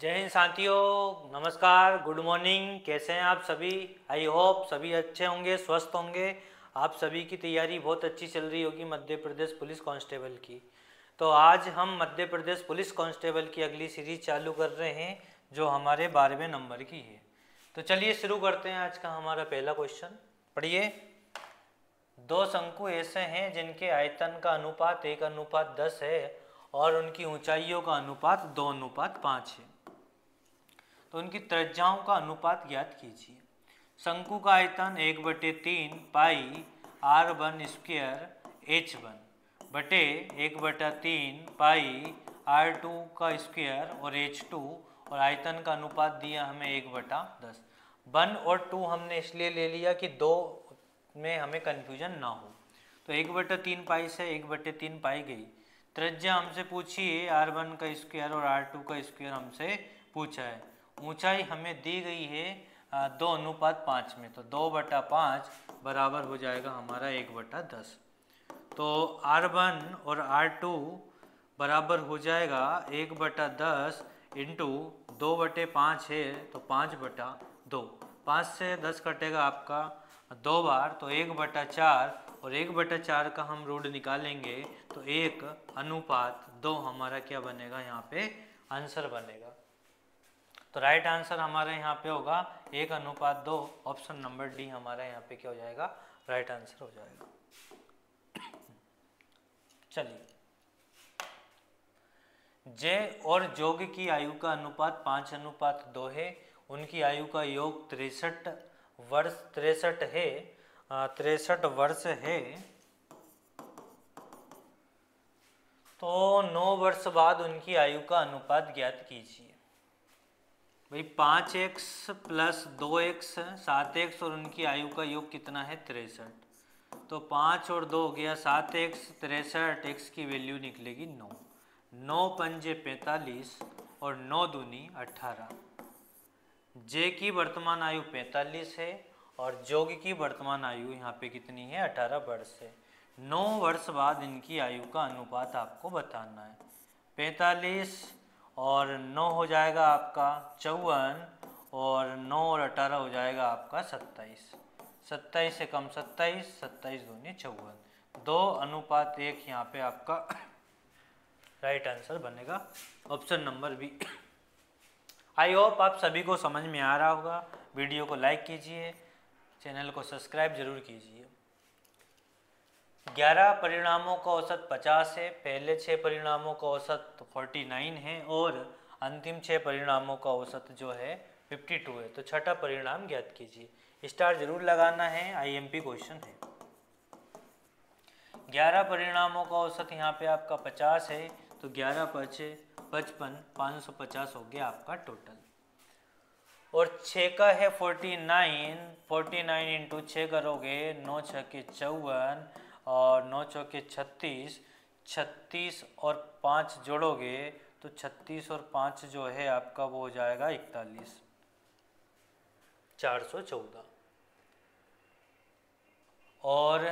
जय हिंद साथियों, नमस्कार, गुड मॉर्निंग। कैसे हैं आप सभी? आई होप सभी अच्छे होंगे, स्वस्थ होंगे। आप सभी की तैयारी बहुत अच्छी चल रही होगी मध्य प्रदेश पुलिस कांस्टेबल की। तो आज हम मध्य प्रदेश पुलिस कांस्टेबल की अगली सीरीज चालू कर रहे हैं जो हमारे 12वें नंबर की है। तो चलिए शुरू करते हैं आज का हमारा पहला क्वेश्चन। पढ़िए। दो शंकु ऐसे हैं जिनके आयतन का अनुपात 1:10 है और उनकी ऊंचाइयों का अनुपात 2:5 है। तो उनकी त्रिज्याओं का अनुपात ज्ञात कीजिए। शंकु का आयतन 1/3 पाई r1² h1 बटे 1/3 पाई r2 का स्क्वायर और h2, और आयतन का अनुपात दिया हमें 1/10। 1 और 2 हमने इसलिए ले लिया कि दो में हमें कन्फ्यूजन ना हो। तो 1/3 पाई से 1/3 पाई गई। त्रिज्या हमसे पूछी है r1 का स्क्वायर और r2 का स्क्वायर हमसे पूछा है। ऊंचाई हमें दी गई है 2:5 में, तो 2/5 बराबर हो जाएगा हमारा 1/10। तो r1 और r2 बराबर हो जाएगा 1/10 इंटू 2/5 है तो 5/2। 5 से 10 कटेगा आपका 2 बार, तो 1/4, और 1/4 का हम रूट निकालेंगे तो 1:2 हमारा क्या बनेगा, यहाँ पे आंसर बनेगा। तो राइट आंसर हमारे यहाँ पे होगा 1:2। ऑप्शन नंबर डी हमारा यहाँ पे क्या हो जाएगा, राइट आंसर हो जाएगा। चलिए, जय और जोग की आयु का अनुपात 5:2 है। उनकी आयु का योग 63 वर्ष है। तो 9 वर्ष बाद उनकी आयु का अनुपात ज्ञात कीजिए। भाई 5x + 2x 7x और उनकी आयु का योग कितना है 63। तो 5 और 2 हो गया 7x, 63x की वैल्यू निकलेगी 9। 9 पंजे 45 और 9 दूनी 18। जे की वर्तमान आयु 45 है और जोग की वर्तमान आयु यहाँ पे कितनी है, 18 वर्ष है। 9 वर्ष बाद इनकी आयु का अनुपात आपको बताना है। 45 और 9 हो जाएगा आपका 54, और 9 और 18 हो जाएगा आपका 27। 27 से कम 27, 27 दूनी 54। 2:1 यहाँ पे आपका राइट आंसर बनेगा, option number B. I hope आप सभी को समझ में आ रहा होगा। वीडियो को लाइक कीजिए, चैनल को सब्सक्राइब जरूर कीजिए। 11 परिणामों का औसत 50 है। पहले 6 परिणामों का औसत 49 है और अंतिम 6 परिणामों का औसत जो है 52 है। तो छठा परिणाम ज्ञात कीजिए। स्टार जरूर लगाना है, आईएमपी क्वेश्चन है। 11 परिणामों का औसत यहाँ पे आपका 50 है, तो 11 × 5 = 55, 550 हो गया आपका टोटल। और 6 का है 49, 49 इंटू 6 करोगे 9 × 6 = 54 और 9 × 4 = 36। 36 और 5 जोड़ोगे तो 36 और 5 जो है आपका वो हो जाएगा 41, 414। और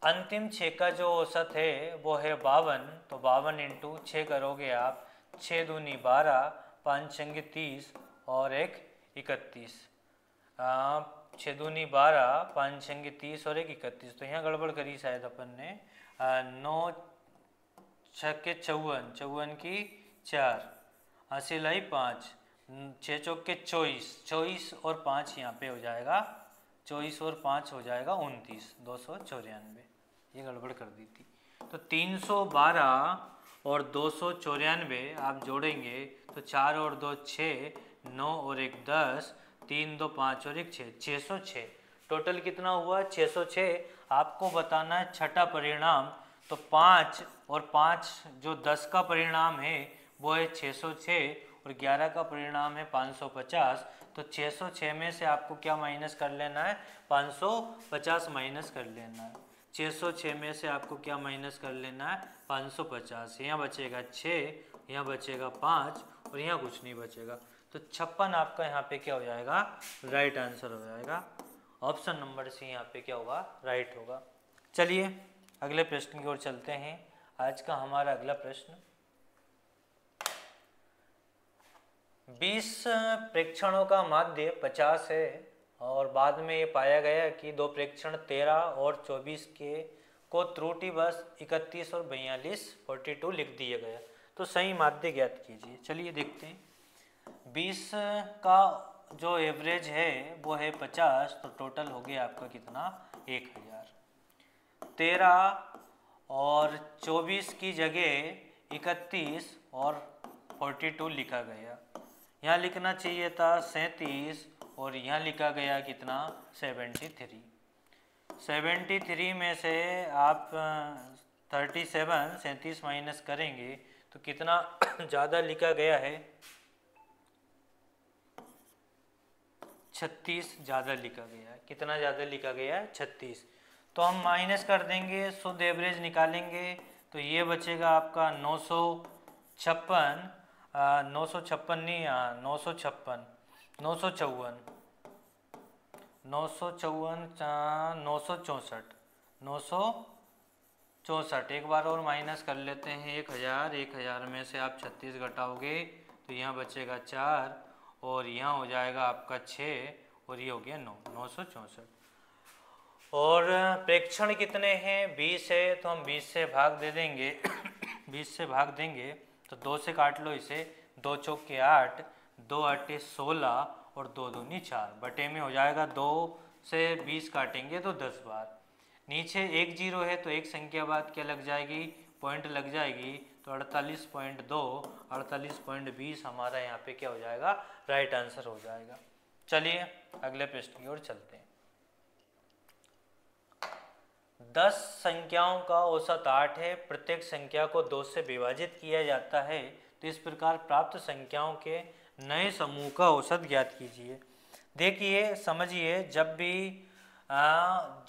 अंतिम 6 का जो औसत है वो है 52, तो 52 इंटू 6 करोगे आप 6 दूनी 12, 5 × 30 और 1 31। 6 दूनी 12, 5 × 30 और 1 31। तो यहाँ गड़बड़ करी शायद अपन ने। 9 × 6 = 54, 54 की 4, 80 लाई 5, 6 × 4 = 24, 24 और 5 यहाँ पे हो जाएगा 24 और 5 हो जाएगा 29, 294। ये गड़बड़ कर दी थी। तो 312 और 294 आप जोड़ेंगे तो 4 और 2 6, 9 और 1 10, 3 2 5 और 1 6, 606। टोटल कितना हुआ 606। आपको बताना है छठा परिणाम। तो 5 और 5 जो 10 का परिणाम है वो है 606 और 11 का परिणाम है 550। तो 606 में से आपको क्या माइनस कर लेना है, 550 माइनस कर लेना है। 606 में से आपको क्या माइनस कर लेना है, 550। यहाँ बचेगा 6, यहाँ बचेगा 5 और यहाँ कुछ नहीं बचेगा। तो 56 आपका यहाँ पे क्या हो जाएगा, राइट आंसर हो जाएगा। ऑप्शन नंबर सी यहाँ पे क्या होगा, राइट होगा। चलिए अगले प्रश्न की ओर चलते हैं। आज का हमारा अगला प्रश्न, 20 प्रेक्षणों का माध्य 50 है और बाद में ये पाया गया कि दो प्रेक्षण 13 और 24 के को त्रुटिवश 31 और 42 लिख दिया गया। तो सही माध्य ज्ञात कीजिए। चलिए देखते हैं। 20 का जो एवरेज है वो है 50, तो टोटल हो गया आपका कितना 1000। 13 और 24 की जगह 31 और 42 लिखा गया। यहाँ लिखना चाहिए था 37 और यहाँ लिखा गया कितना 73। 73 में से आप 37 माइनस करेंगे तो कितना ज़्यादा लिखा गया है 36 ज़्यादा लिखा गया है। कितना ज़्यादा लिखा गया है 36। तो हम माइनस कर देंगे, शुद्ध एवरेज निकालेंगे तो ये बचेगा आपका 956 956 नहीं 954 954 964 एक बार और माइनस कर लेते हैं। 1000 में से आप 36 घटाओगे तो यहाँ बचेगा 4 और यहाँ हो जाएगा आपका 6 और ये हो गया 964। और प्रेक्षण कितने हैं 20 है तो हम 20 से भाग दे देंगे 20 से भाग देंगे तो 2 से काट लो इसे, 2 चौके 8, 2 8 16 और 2 दूनी 4 बटे में हो जाएगा 2 से 20 काटेंगे तो 10 बार। नीचे 1 0 है तो एक संख्या बाद क्या लग जाएगी पॉइंट लग जाएगी तो 48.2 48.20 हमारा यहाँ पे क्या हो जाएगा राइट आंसर हो जाएगा। चलिए अगले प्रश्न की ओर चलते हैं। 10 संख्याओं का औसत 8 है, प्रत्येक संख्या को 2 से विभाजित किया जाता है, तो इस प्रकार प्राप्त संख्याओं के नए समूह का औसत ज्ञात कीजिए। देखिए समझिए, जब भी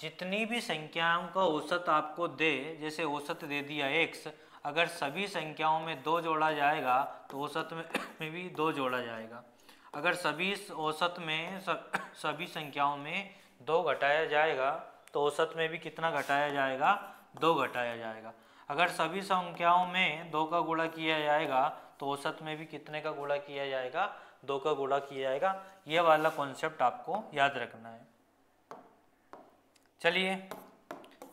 जितनी भी संख्याओं का औसत आपको दे, जैसे औसत दे दिया x, अगर सभी संख्याओं में 2 जोड़ा जाएगा तो औसत में भी 2 जोड़ा जाएगा। अगर सभी औसत में सभी संख्याओं में 2 घटाया जाएगा तो औसत में भी कितना घटाया जाएगा 2 घटाया जाएगा। अगर सभी संख्याओं में 2 का गुणा किया जाएगा तो औसत में भी कितने का गुणा किया जाएगा 2 का गुणा किया जाएगा। ये वाला कॉन्सेप्ट आपको याद रखना है। चलिए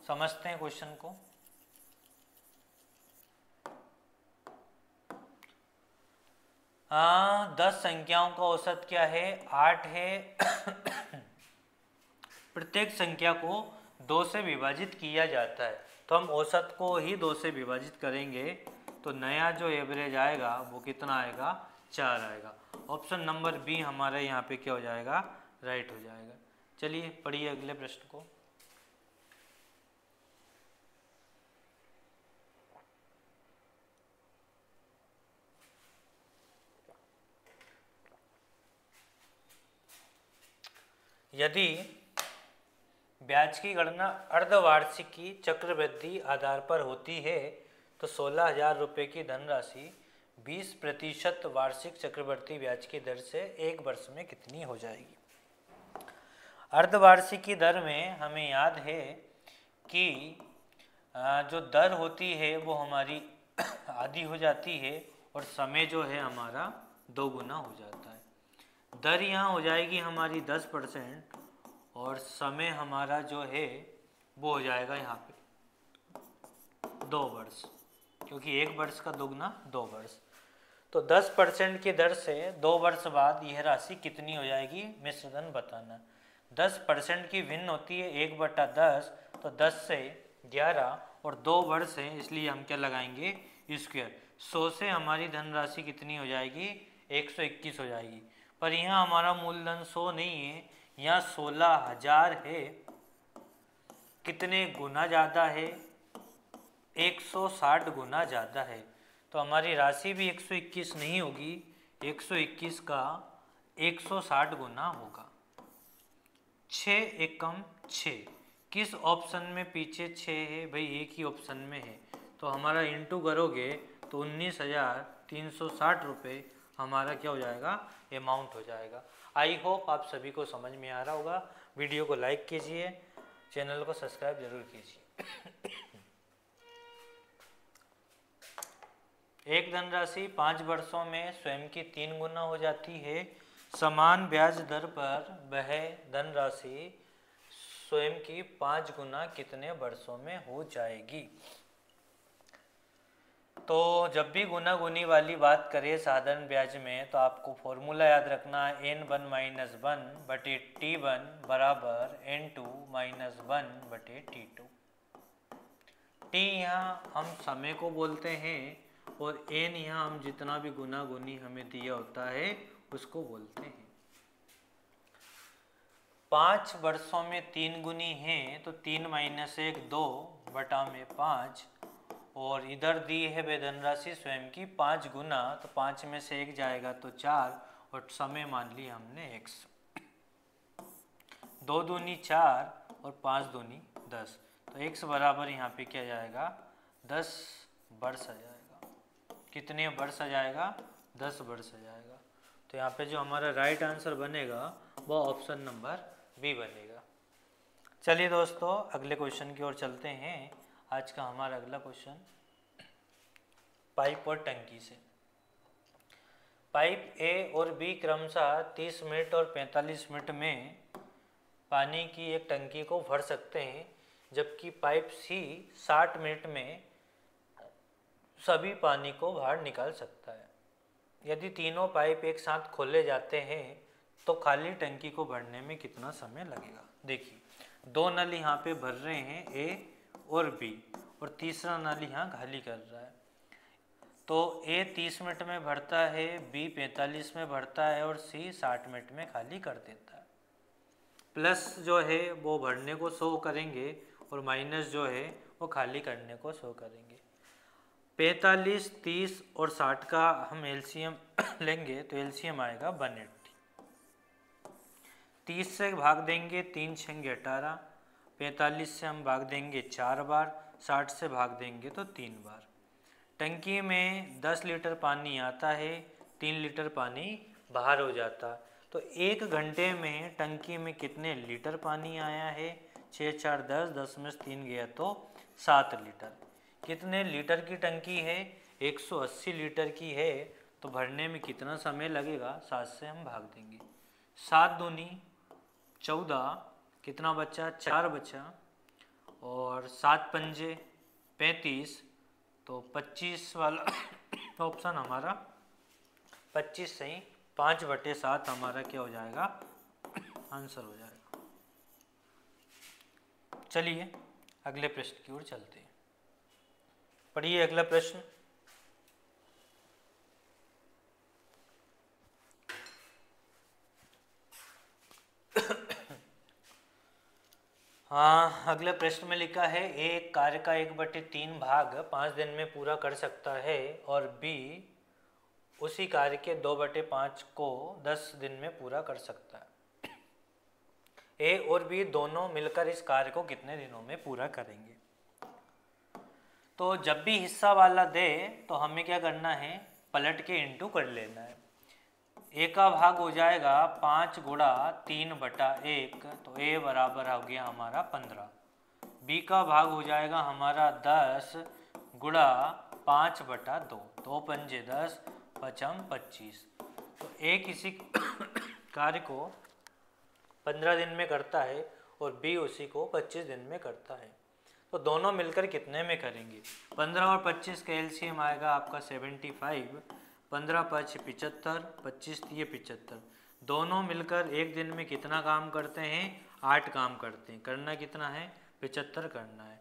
समझते हैं क्वेश्चन को। हाँ, 10 संख्याओं का औसत क्या है 8 है प्रत्येक संख्या को 2 से विभाजित किया जाता है, तो हम औसत को ही 2 से विभाजित करेंगे तो नया जो एवरेज आएगा वो कितना आएगा 4 आएगा। ऑप्शन नंबर बी हमारे यहाँ पे क्या हो जाएगा राइट हो जाएगा। चलिए पढ़िए अगले प्रश्न को। यदि ब्याज की गणना अर्धवार्षिकी चक्रवृद्धि आधार पर होती है तो 16,000 रुपये की धनराशि 20% वार्षिक चक्रवृद्धि ब्याज की दर से 1 वर्ष में कितनी हो जाएगी। अर्धवार्षिकी दर में हमें याद है कि जो दर होती है वो हमारी आधी हो जाती है और समय जो है हमारा 2 गुना हो जाता है। दर यहाँ हो जाएगी हमारी 10% और समय हमारा जो है वो हो जाएगा यहाँ पे 2 वर्ष, क्योंकि 1 वर्ष का दोगुना 2 वर्ष। तो 10% की दर से 2 वर्ष बाद यह राशि कितनी हो जाएगी मिश्र धन बताना। 10% की भिन्न होती है 1/10, तो 10 से 11 और 2 वर्ष है इसलिए हम क्या लगाएंगे स्क्वायर। 100 से हमारी धनराशि कितनी हो जाएगी 121 हो जाएगी। पर यहाँ हमारा मूलधन 100 नहीं है, यहाँ 16,000 है। कितने गुना ज़्यादा है 160 गुना ज़्यादा है, तो हमारी राशि भी 121 नहीं होगी, 121 का 160 गुना होगा। 6 एकम 6 किस ऑप्शन में पीछे 6 है भाई, एक ही ऑप्शन में है, तो हमारा इंटू करोगे तो 19,360 रुपये हमारा क्या हो जाएगा अमाउंट हो जाएगा। आई होप आप सभी को समझ में आ रहा होगा। वीडियो को लाइक कीजिए, चैनल को सब्सक्राइब जरूर कीजिए। एक धनराशि 5 वर्षों में स्वयं की 3 गुना हो जाती है। समान ब्याज दर पर वह धनराशि स्वयं की 5 गुना कितने वर्षों में हो जाएगी। तो जब भी गुना गुनी वाली बात करें साधारण ब्याज में तो आपको फॉर्मूला याद रखना है n1 - 1 बटे t1 बराबर n2 - 1 बटे t2। t यहाँ हम समय को बोलते हैं और n यहाँ हम जितना भी गुना गुनी हमें दिया होता है उसको बोलते हैं। 5 वर्षों में 3 गुनी है तो 3 - 1 2 बटा में 5 और इधर दी है वे धनराशि स्वयं की 5 गुना तो 5 में से 1 जाएगा तो 4 और समय मान लिया हमने x। 2 दूनी 4 और 5 दूनी 10 तो x बराबर यहाँ पे क्या जाएगा 10 वर्ष आ जाएगा। कितने वर्ष आ जाएगा 10 वर्ष आ जाएगा। तो यहाँ पे जो हमारा राइट आंसर बनेगा वो ऑप्शन नंबर बी बनेगा। चलिए दोस्तों अगले क्वेश्चन की ओर चलते हैं। आज का हमारा अगला क्वेश्चन पाइप और टंकी से। पाइप ए और बी क्रमशः 30 मिनट और 45 मिनट में पानी की एक टंकी को भर सकते हैं, जबकि पाइप सी 60 मिनट में सभी पानी को बाहर निकाल सकता है। यदि तीनों पाइप एक साथ खोले जाते हैं तो खाली टंकी को भरने में कितना समय लगेगा। देखिए 2 नल यहाँ पे भर रहे हैं ए और बी और तीसरा नल यहाँ खाली कर रहा है। तो ए 30 मिनट में भरता है, बी 45 में भरता है और सी 60 मिनट में खाली कर देता है। प्लस जो है वो भरने को शो करेंगे और माइनस जो है वो खाली करने को शो करेंगे। 45, 30 और 60 का हम एलसीएम लेंगे तो एलसीएम आएगा 180। 30 से भाग देंगे 3 छंगे 18, 45 से हम भाग देंगे 4 बार, 60 से भाग देंगे तो 3 बार। टंकी में 10 लीटर पानी आता है, 3 लीटर पानी बाहर हो जाता। तो 1 घंटे में टंकी में कितने लीटर पानी आया है 6 4 10, 10 में 3 गया तो 7 लीटर। कितने लीटर की टंकी है 180 लीटर की है तो भरने में कितना समय लगेगा 7 से हम भाग देंगे। 7 दूनी 14, कितना बचा 4 बचा और 7 पंजे 35 तो 25 वाला ऑप्शन हमारा 25 सही 5/7 हमारा क्या हो जाएगा आंसर हो जाएगा। चलिए अगले प्रश्न की ओर चलते हैं। पढ़िए अगला प्रश्न। हाँ अगले प्रश्न में लिखा है ए एक कार्य का 1/3 भाग 5 दिन में पूरा कर सकता है और बी उसी कार्य के 2/5 को 10 दिन में पूरा कर सकता है। ए और बी दोनों मिलकर इस कार्य को कितने दिनों में पूरा करेंगे। तो जब भी हिस्सा वाला दे तो हमें क्या करना है पलट के इंटू कर लेना है। ए का भाग हो जाएगा 5 गुणा 3/1 तो ए बराबर हो गया हमारा 15। बी का भाग हो जाएगा हमारा 10 गुणा 5/2 2 पंजे 10 पचम 25। तो ए किसी कार्य को 15 दिन में करता है और बी उसी को 25 दिन में करता है। तो दोनों मिलकर कितने में करेंगे। 15 और 25 का एलसीएम आएगा आपका 75। 15 × 5 = 75, 25 × 75। दोनों मिलकर एक दिन में कितना काम करते हैं 8 काम करते हैं। करना कितना है 75 करना है।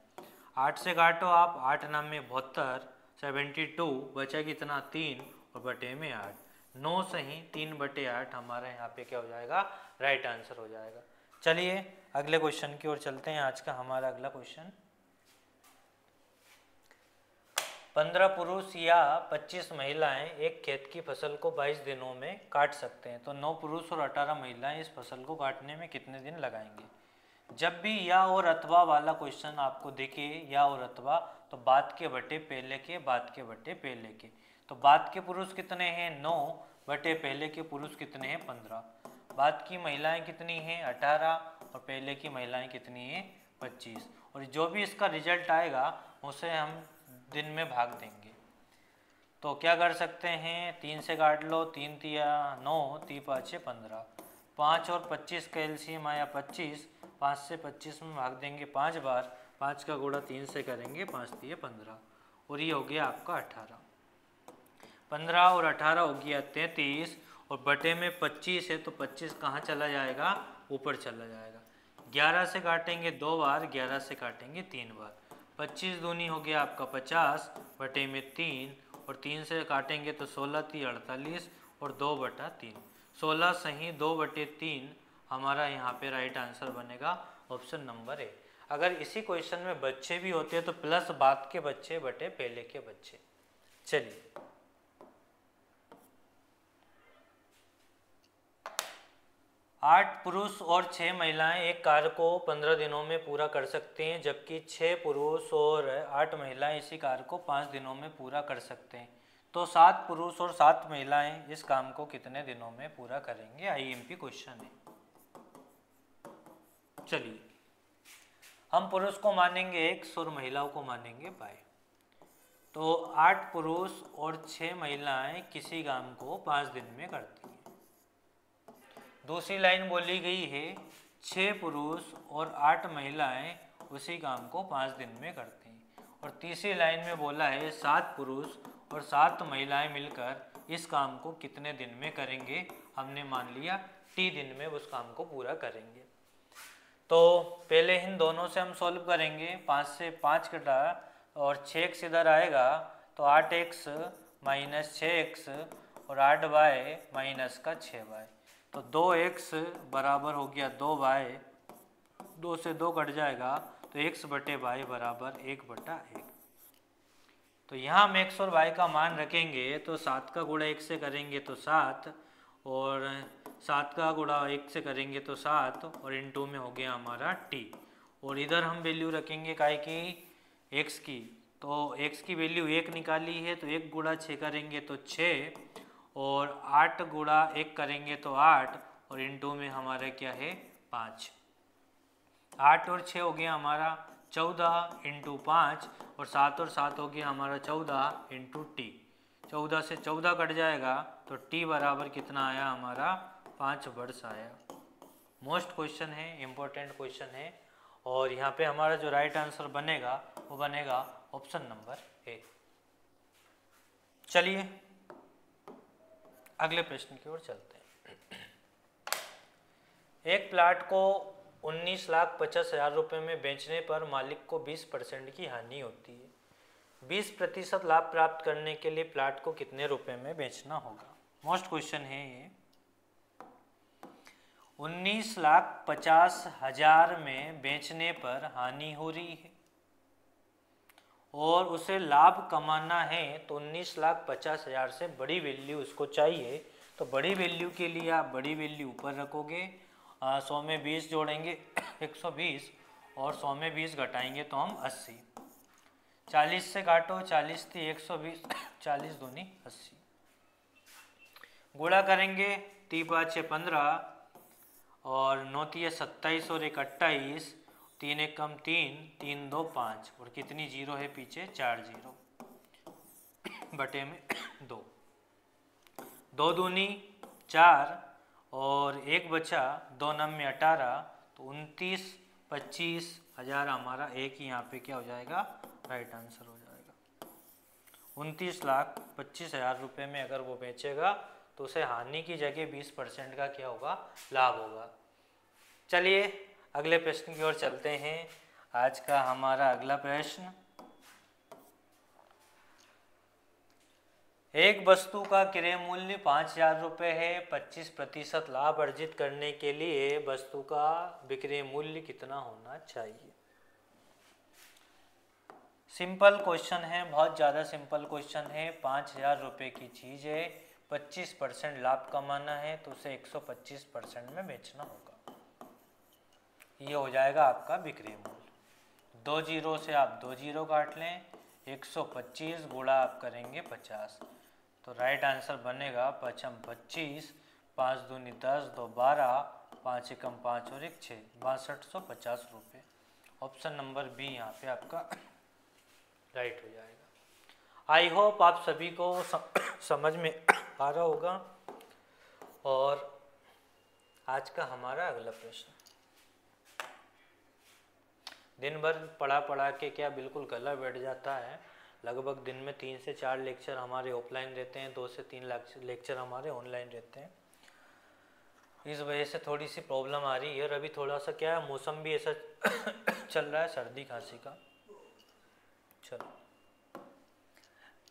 8 से काटो आप 8 9 में 72, 72 बचा कितना 3 और बटे में 8, 9 सही 3/8 हमारा यहाँ पे क्या हो जाएगा राइट आंसर हो जाएगा। चलिए अगले क्वेश्चन की ओर चलते हैं। आज का हमारा अगला क्वेश्चन 15 पुरुष या 25 महिलाएं एक खेत की फसल को 22 दिनों में काट सकते हैं। तो 9 पुरुष और 18 महिलाएं इस फसल को काटने में कितने दिन लगाएंगे। जब भी या और अथवा वाला क्वेश्चन आपको दिखे या और अथवा तो बाद के बटे पहले के बाद के बटे पहले के। तो बाद के पुरुष कितने हैं 9 बटे पहले के पुरुष कितने हैं 15। बाद की महिलाएं कितनी हैं 18 और पहले की महिलाएं कितनी हैं 25। और जो भी इसका रिजल्ट आएगा उसे हम दिन में भाग देंगे। तो क्या कर सकते हैं, 3 से काट लो, 3 तिया 9, 3 पाँचे 15, 5 और 25 का एलसीएम आया 25, 5 से 25 में भाग देंगे 5 बार, 5 का गुणा 3 से करेंगे, 5 तिया 15, और ये हो गया आपका 18। 15 और 18 हो गया 33, और बटे में 25 है तो 25 कहाँ चला जाएगा, ऊपर चला जाएगा। 11 से काटेंगे 2 बार, 11 से काटेंगे 3 बार, 25 दूनी हो गया आपका 50 बटे में 3, और 3 से काटेंगे तो 16 × 48 और 2/3, 16 सही 2/3 हमारा यहाँ पे राइट आंसर बनेगा ऑप्शन नंबर ए। अगर इसी क्वेश्चन में बच्चे भी होते तो प्लस बाद के बच्चे बटे पहले के बच्चे। चलिए 8 पुरुष और 6 महिलाएं एक कार्य को 15 दिनों में पूरा कर सकते हैं, जबकि 6 पुरुष और 8 महिलाएं इसी कार्य को 5 दिनों में पूरा कर सकते हैं। तो 7 पुरुष और 7 महिलाएं इस काम को कितने दिनों में पूरा करेंगे, आईएमपी क्वेश्चन है। चलिए हम पुरुष को मानेंगे x और महिलाओं को मानेंगे y। तो 8 पुरुष और 6 महिलाएं किसी काम को 5 दिन में करती हैं। दूसरी लाइन बोली गई है 6 पुरुष और 8 महिलाएं उसी काम को 5 दिन में करती हैं, और तीसरी लाइन में बोला है 7 पुरुष और 7 महिलाएं मिलकर इस काम को कितने दिन में करेंगे। हमने मान लिया t दिन में उस काम को पूरा करेंगे। तो पहले इन दोनों से हम सॉल्व करेंगे, 5 से 5 कटा और 6x इधर आएगा तो 8x माइनस 6x और 8y माइनस का 6y, तो 2x बराबर हो गया 2y, 2 से 2 कट जाएगा तो x बटे y बराबर 1/1। तो यहाँ हम x और y का मान रखेंगे तो 7 का गुणा 1 से करेंगे तो 7, और 7 का गुणा 1 से करेंगे तो 7, और इनटू में हो गया हमारा t, और इधर हम वैल्यू रखेंगे काय की, x की। तो x की वैल्यू 1 निकाली है तो 1 गुणा 6 करेंगे तो 6, और 8 गुणा 1 करेंगे तो 8, और इनटू में हमारा क्या है 5। 8 और 6 हो गया हमारा 14 इंटू 5, और 7 और 7 हो गया हमारा 14 इंटू टी। 14 से 14 कट जाएगा तो टी बराबर कितना आया हमारा 5 वर्ष आया। मोस्ट क्वेश्चन है, इम्पोर्टेंट क्वेश्चन है, और यहाँ पे हमारा जो राइट आंसर बनेगा वो बनेगा ऑप्शन नंबर ए। चलिए अगले प्रश्न की ओर चलते हैं। एक प्लाट को 19,50,000 रुपये में बेचने पर मालिक को 20% की हानि होती है। 20% लाभ प्राप्त करने के लिए प्लाट को कितने रुपए में बेचना होगा। मोस्ट क्वेश्चन है ये। 19,50,000 में बेचने पर हानि हो रही है और उसे लाभ कमाना है, तो 19,50,000 से बड़ी वैल्यू उसको चाहिए। तो बड़ी वैल्यू के लिए आप बड़ी वैल्यू ऊपर रखोगे, 100 में 20 जोड़ेंगे 120, और 100 में 20 घटाएंगे तो हम 80। 40 से काटो, 40 थी 120, 40 दूनी 80। गुणा करेंगे 3 5 6 15, और 9 3 27 और 1 28, 3 1 कम 3, 3 2 5, और कितनी जीरो है पीछे 4 जीरो बटे में 2, 2 दूनी 4, और 1 बचा, 2 9 में 18, तो 29,25,000 हमारा एक ही यहाँ पे क्या हो जाएगा राइट आंसर हो जाएगा। 29,25,000 रुपये में अगर वो बेचेगा तो उसे हानि की जगह 20% का क्या होगा लाभ होगा। चलिए अगले प्रश्न की ओर चलते हैं। आज का हमारा अगला प्रश्न, एक वस्तु का क्रय मूल्य 5,000 रुपये है। 25% लाभ अर्जित करने के लिए वस्तु का विक्रय मूल्य कितना होना चाहिए। सिंपल क्वेश्चन है, बहुत ज़्यादा सिंपल क्वेश्चन है। 5,000 रुपये की चीज़ है, 25% लाभ कमाना है तो उसे 125% में बेचना होगा। ये हो जाएगा आपका विक्रय मूल्य। 2 जीरो से आप 2 जीरो काट लें, 125 गुणा आप करेंगे 50, तो राइट आंसर बनेगा 5 25, 5 दूनी 10, 2 12, 5 एकम 5 और 1 6, 6250 रुपये। ऑप्शन नंबर बी यहाँ पे आपका राइट हो जाएगा। आई होप आप सभी को समझ में आ रहा होगा। और आज का हमारा अगला प्रश्न, दिन भर पढ़ा के क्या बिल्कुल गला बैठ जाता है। लगभग दिन में 3 से 4 लेक्चर हमारे ऑफलाइन रहते हैं, 2 से 3 लेक्चर हमारे ऑनलाइन रहते हैं। इस वजह से थोड़ी सी प्रॉब्लम आ रही है। और अभी थोड़ा सा क्या है, मौसम भी ऐसा चल रहा है सर्दी खांसी का। चलो,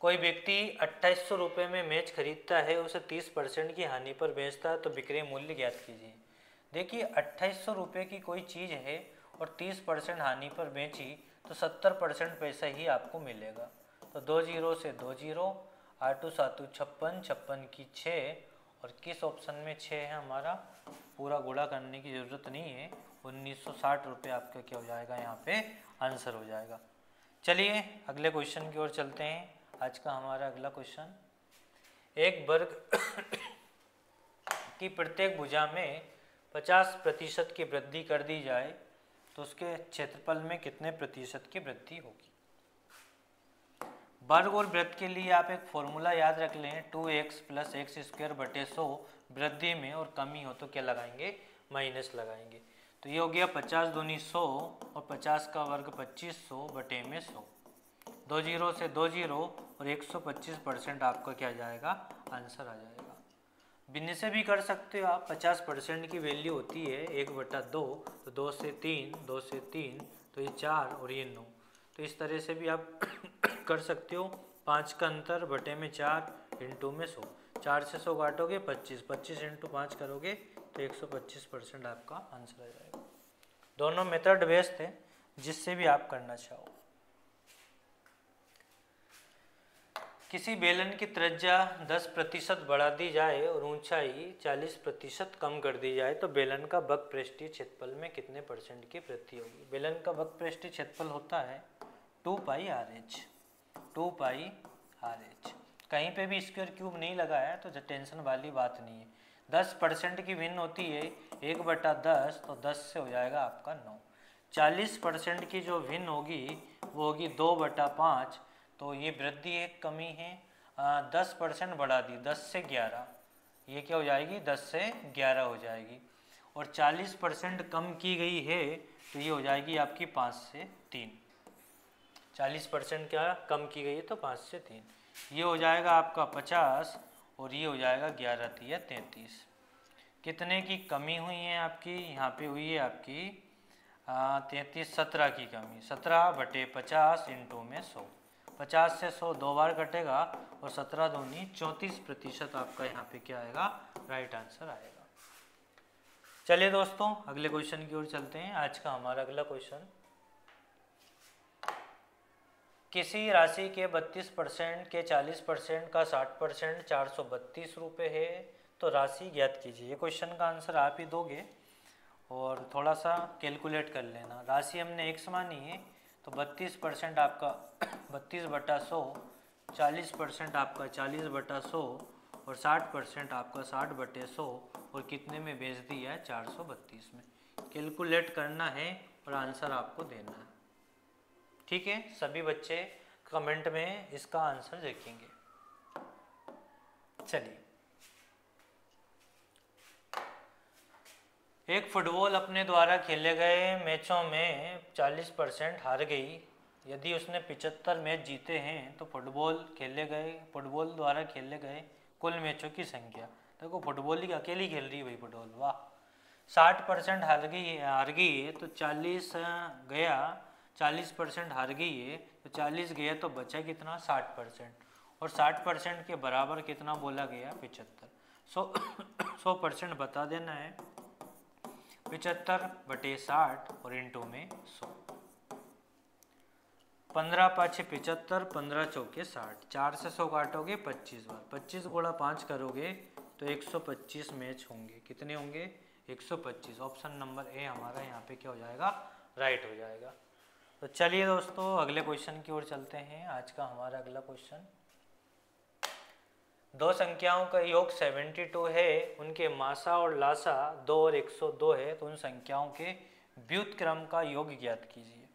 कोई व्यक्ति 2800 रुपये में मैच खरीदता है, उसे 30% की हानि पर बेचता है, तो विक्रय मूल्य ज्ञात कीजिए। देखिए 2800 रुपये की कोई चीज़ है और 30% हानि पर बेची तो 70% पैसा ही आपको मिलेगा। तो 2 जीरो से 2 जीरो, 8 7 56, 56 की 6, और किस ऑप्शन में 6 है हमारा, पूरा गुणा करने की ज़रूरत नहीं है। 1960 रुपये आपका क्या हो जाएगा, यहाँ पे आंसर हो जाएगा। चलिए अगले क्वेश्चन की ओर चलते हैं। आज का हमारा अगला क्वेश्चन, एक वर्ग की प्रत्येक भुजा में 50% की वृद्धि कर दी जाए तो उसके क्षेत्रफल में कितने प्रतिशत की वृद्धि होगी। वर्ग और वृत्त के लिए आप एक फॉर्मूला याद रख लें, 2x + x² बटे 100 वृद्धि में, और कमी हो तो क्या लगाएंगे, माइनस लगाएंगे। तो ये हो गया 50 दूनी 100 और 50 का वर्ग 2500 बटे में 100। 2 जीरो से 2 जीरो और 125% आपका क्या जाएगा, आंसर आ जाएगा। भिन्न से भी कर सकते हो आप, 50% की वैल्यू होती है 1/2, तो 2 से 3, 2 से 3 तो ये 4 और ये 9। तो इस तरह से भी आप कर सकते हो। 5 का अंतर बटे में 4 इंटू में 100, 4 से 100 काटोगे 25, 25 इंटू 5 करोगे तो 125% आपका आंसर आ जाएगा। दोनों मेथड बेस्ट है, जिससे भी आप करना चाहो। किसी बेलन की त्रिज्या 10% बढ़ा दी जाए और ऊंचाई 40% कम कर दी जाए तो बेलन का वक्रपृष्ठीय क्षेत्रफल में कितने % की वृद्धि होगी। बेलन का वक्रपृष्ठीय क्षेत्रफल होता है 2πr/h। 2πr/h कहीं पे भी स्क्वायर क्यूब नहीं लगाया है तो टेंशन वाली बात नहीं है। 10% की भिन्न होती है 1/10, तो 10 से हो जाएगा आपका 9। 40% की जो भिन्न होगी वो होगी 2/5, तो ये वृद्धि एक कमी है। 10% बढ़ा दी, 10 से 11, ये क्या हो जाएगी, 10 से 11 हो जाएगी। और 40% कम की गई है तो ये हो जाएगी आपकी 5 से 3। 40% क्या कम की गई है तो 5 से 3, ये हो जाएगा आपका 50 और ये हो जाएगा 11 × 33। कितने की कमी हुई है आपकी, यहाँ पे हुई है आपकी 33, 17 की कमी। 17/50 इंटू में 100, 50 से 100 2 बार कटेगा और 17 दूनी 34% आपका यहाँ पे क्या आएगा, राइट आंसर आएगा। चलिए दोस्तों अगले क्वेश्चन की ओर चलते हैं। आज का हमारा अगला क्वेश्चन, किसी राशि के 32% के 40% का 60% 432 रुपये है, तो राशि ज्ञात कीजिए। ये क्वेश्चन का आंसर आप ही दोगे और थोड़ा सा कैलकुलेट कर लेना। राशि हमने x मानी है तो 32% आपका 32/100, 40% आपका 40/100 और 60% आपका 60/100, और कितने में बेच दिया है, 432 में। कैलकुलेट करना है और आंसर आपको देना है। ठीक है, सभी बच्चे कमेंट में इसका आंसर देखेंगे। चलिए, एक फुटबॉल अपने द्वारा खेले गए मैचों में 40% हार गई। यदि उसने 75 मैच जीते हैं तो फुटबॉल द्वारा खेले गए कुल मैचों की संख्या। देखो फुटबॉल ही अकेली खेल रही है भाई फुटबॉल, वाह। 60% हार गई है तो 40 गया, 40% हार गई है तो 40 गया तो बचा कितना, 60%, और 60% के बराबर कितना बोला गया, 75। 100% बता देना है, 75/60 और इंटू में 100। 15 × 5 = 75, 15 × 4 = 60, 4 से 100 काटोगे 25 बार, 25 × 5 करोगे तो 125 मैच होंगे। कितने होंगे, 125। ऑप्शन नंबर ए हमारा यहाँ पे क्या हो जाएगा, राइट हो जाएगा। तो चलिए दोस्तों अगले क्वेश्चन की ओर चलते हैं। आज का हमारा अगला क्वेश्चन, दो संख्याओं का योग 72 है, उनके मासा और लासा 2 और 102 है, तो उन संख्याओं के व्युत्क्रम का योग ज्ञात कीजिए।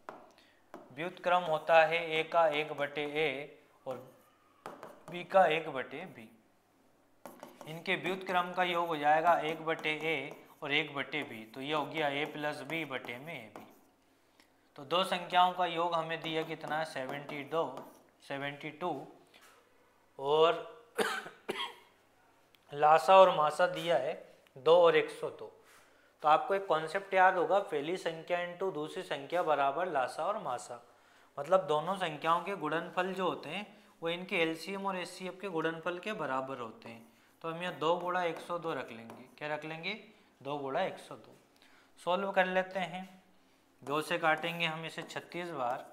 व्युत्क्रम होता है a का 1/a और b का 1/b। इनके व्युत्क्रम का योग हो जाएगा 1/a और 1/b, तो ये हो गया a + b बटे में ab। तो दो संख्याओं का योग हमें दिया कितना है 72 और लासा और मासा दिया है 2 और 102। तो आपको एक कॉन्सेप्ट याद होगा, पहली संख्या इंटू दूसरी संख्या बराबर लासा और मासा, मतलब दोनों संख्याओं के गुणनफल जो होते हैं वो इनके एलसीएम और एचसीएफ के गुणनफल के बराबर होते हैं। तो हम यहाँ 2 × 102 रख लेंगे। क्या रख लेंगे? 2 × 102। सॉल्व कर लेते हैं। 2 से काटेंगे हम इसे 36 बार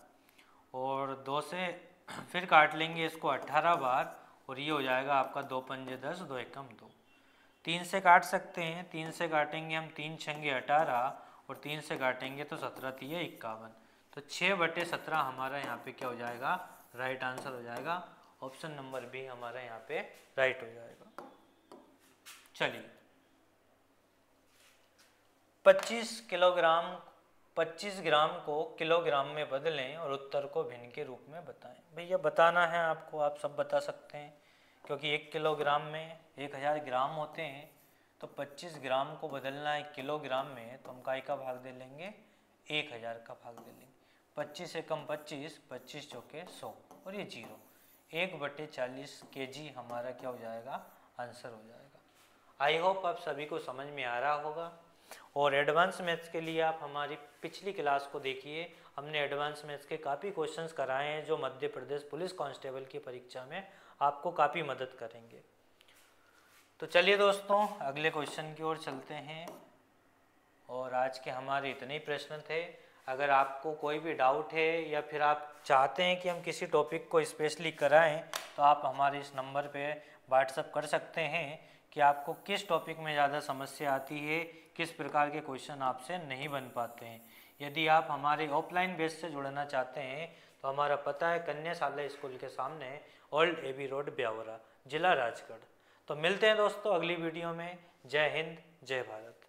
और 2 से फिर काट लेंगे इसको 18 बार और ये हो जाएगा आपका 2 पंजे 10, 2 एकम 2। 3 से काट सकते हैं, 3 से काटेंगे हम 3 छंगे 18 और 3 से काटेंगे तो 17 तिये 51। तो 6/17 हमारा यहाँ पे क्या हो जाएगा? राइट आंसर हो जाएगा। ऑप्शन नंबर बी हमारा यहाँ पे राइट हो जाएगा। चलिए 25 ग्राम को किलोग्राम में बदलें और उत्तर को भिन्न के रूप में बताएं। भैया बताना है आपको, आप सब बता सकते हैं क्योंकि 1 किलोग्राम में 1000 ग्राम होते हैं, तो 25 ग्राम को बदलना है किलोग्राम में, तो हम काय का भाग दे लेंगे? 1000 का भाग दे लेंगे। 25 एकम 25, 25 चौके 100 और ये 0, 1/40 kg हमारा क्या हो जाएगा? आंसर हो जाएगा। आई होप आप सभी को समझ में आ रहा होगा। और एडवांस मैथ्स के लिए आप हमारी पिछली क्लास को देखिए, हमने एडवांस मैथ्स के काफ़ी क्वेश्चंस कराए हैं जो मध्य प्रदेश पुलिस कांस्टेबल की परीक्षा में आपको काफ़ी मदद करेंगे। तो चलिए दोस्तों अगले क्वेश्चन की ओर चलते हैं। और आज के हमारे इतने ही प्रश्न थे। अगर आपको कोई भी डाउट है या फिर आप चाहते हैं कि हम किसी टॉपिक को स्पेशली कराएं, तो आप हमारे इस नंबर पे व्हाट्सएप कर सकते हैं कि आपको किस टॉपिक में ज़्यादा समस्या आती है, किस प्रकार के क्वेश्चन आपसे नहीं बन पाते हैं। यदि आप हमारे ऑफलाइन बेस से जुड़ना चाहते हैं तो हमारा पता है कन्या शाला स्कूल के सामने, ओल्ड एबी रोड, ब्यावरा, जिला राजगढ़। तो मिलते हैं दोस्तों अगली वीडियो में। जय हिंद, जय भारत।